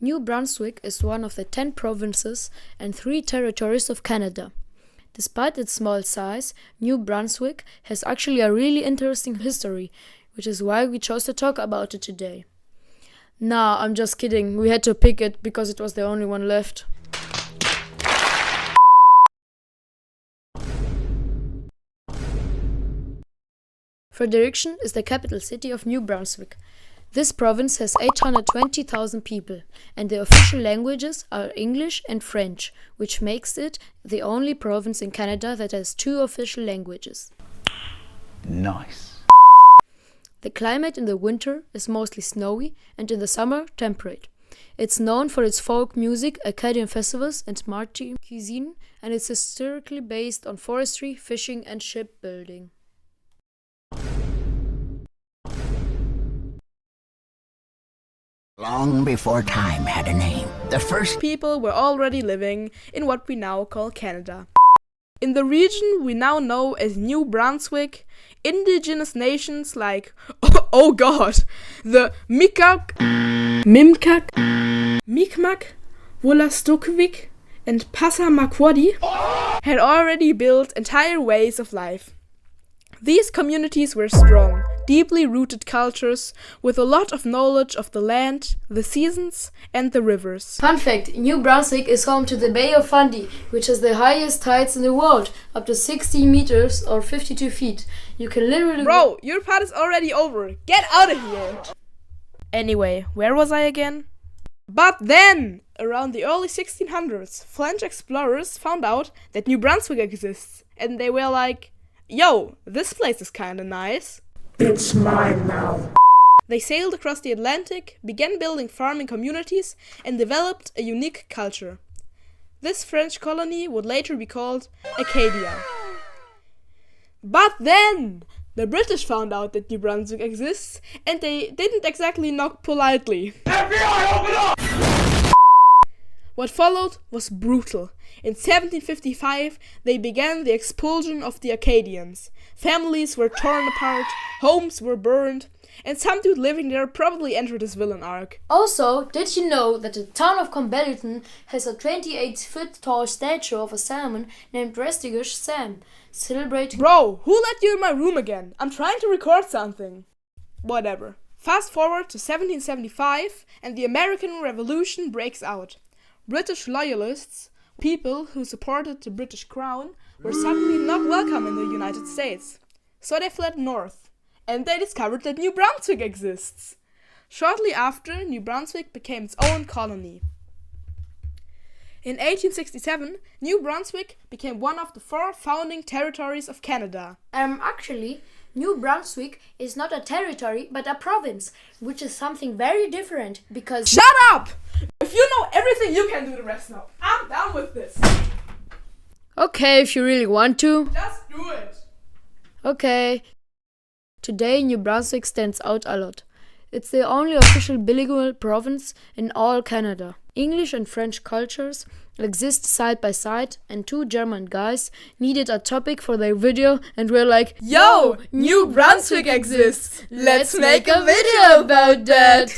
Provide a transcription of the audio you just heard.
New Brunswick is one of the 10 provinces and 3 territories of Canada. Despite its small size, New Brunswick has actually a really interesting history, which is why we chose to talk about it today. Nah, I'm just kidding. We had to pick it because it was the only one left. Fredericton is the capital city of New Brunswick. This province has 820,000 people, and the official languages are English and French, which makes it the only province in Canada that has 2 official languages. Nice. The climate in the winter is mostly snowy and in the summer temperate. It's known for its folk music, Acadian festivals and Marti cuisine, and it's historically based on forestry, fishing and shipbuilding. Long before time had a name, the first people were already living in what we now call Canada. In the region we now know as New Brunswick, indigenous nations like, oh god, the Mikak, Mimkak, Mi'kmaq, Wolastoqiyik and Passamaquoddy had already built entire ways of life. These communities were strong, deeply rooted cultures with a lot of knowledge of the land, the seasons and the rivers. Fun fact, New Brunswick is home to the Bay of Fundy, which has the highest heights in the world, up to 60 meters or 52 feet. You can literally... Bro, your part is already over. Get out of here! Anyway, where was I again? But then, around the early 1600s, French explorers found out that New Brunswick exists, and they were like, yo, this place is kinda nice. It's mine now. They sailed across the Atlantic, began building farming communities, and developed a unique culture. This French colony would later be called Acadia. But then, the British found out that New Brunswick exists, and they didn't exactly knock politely. FBI, open up! What followed was brutal. In 1755, they began the expulsion of the Acadians. Families were torn apart, homes were burned, and some dude living there probably entered his villain arc. Also, did you know that the town of Combeddleton has a 28-foot tall statue of a salmon named Restigish Sam, celebrating... Bro, who let you in my room again? I'm trying to record something. Whatever. Fast forward to 1775, and the American Revolution breaks out. British loyalists, people who supported the British Crown, were suddenly not welcome in the United States. So they fled north, and they discovered that New Brunswick exists. Shortly after, New Brunswick became its own colony. In 1867, New Brunswick became one of the 4 founding territories of Canada. Actually, New Brunswick is not a territory, but a province, which is something very different because... Shut up! If you know everything, you can do the rest now. I'm done with this. Okay, if you really want to. Just do it. Okay. Today, New Brunswick stands out a lot. It's the only official bilingual province in all Canada. English and French cultures exist side by side, and 2 German guys needed a topic for their video and were like, Yo, New Brunswick exists. Let's make a video about that.